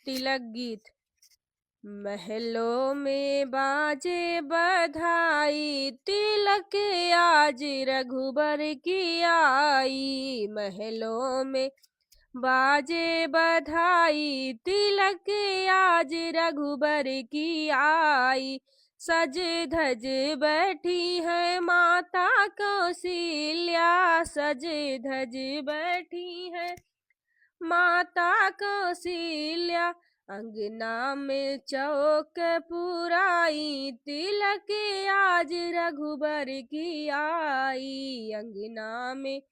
तिलक गीत। महलों में बाजे बधाई, तिलक आज रघुबर की आई। महलों में बाजे बधाई, तिलक आज रघुबर की आई। सज धज बैठी है माता कौशल्या, सज धज बैठी है माता कौशल्या। अंगना में चौक पुराई, तिलक आज रघुबर की आई। अंगना में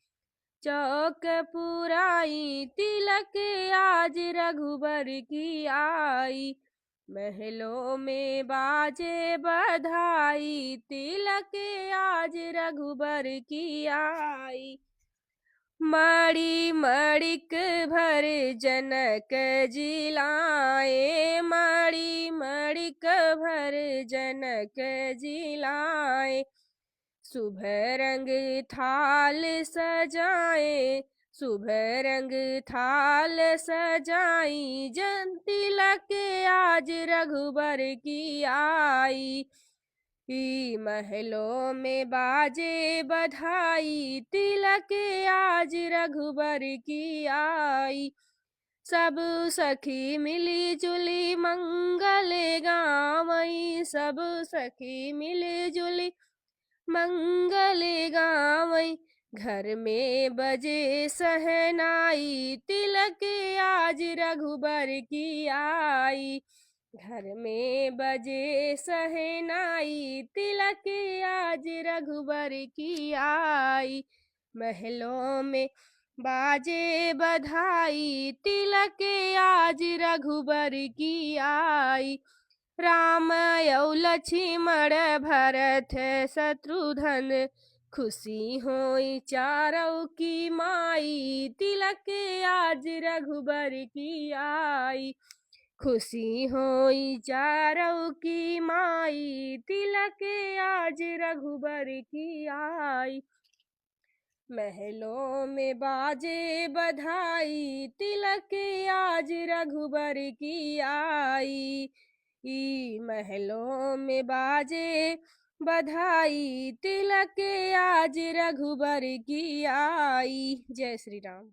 चौक पुराई, तिलक आज रघुबर की आई। महलों में बाजे बधाई, तिलक आज रघुबर की आई। मणि मणिक भर जनक जिलाए, मणि मणिक भर जनक जिलाए। शुभ रंग थाल सजाए, शुभ रंग थाल सजाई। जन तिलक आज रघुबर की आई। महलों में बाजे बधाई, तिलक आज रघुबर की आई। सब सखी मिली जुली मंगल गावई, सब सखी मिली जुली मंगल गावई। घर में बजे सहनाई, तिलक आज रघुबर की आई। घर में बजे सहनाई, तिलक आज रघुबर की आई। महलों में बाजे बधाई, तिलक आज रघुबर की आई। राम यौ लक्ष्मण भरत शत्रुघ्न, खुशी होई चारों की माई। तिलक आज रघुबर की आई। खुशी होई चारों की माई, तिलक आज रघुबर की आई। महलों में बाजे बधाई, तिलक आज रघुबर की आई। महलों में बाजे बधाई, तिलक आज रघुबर की आई। जय श्री राम।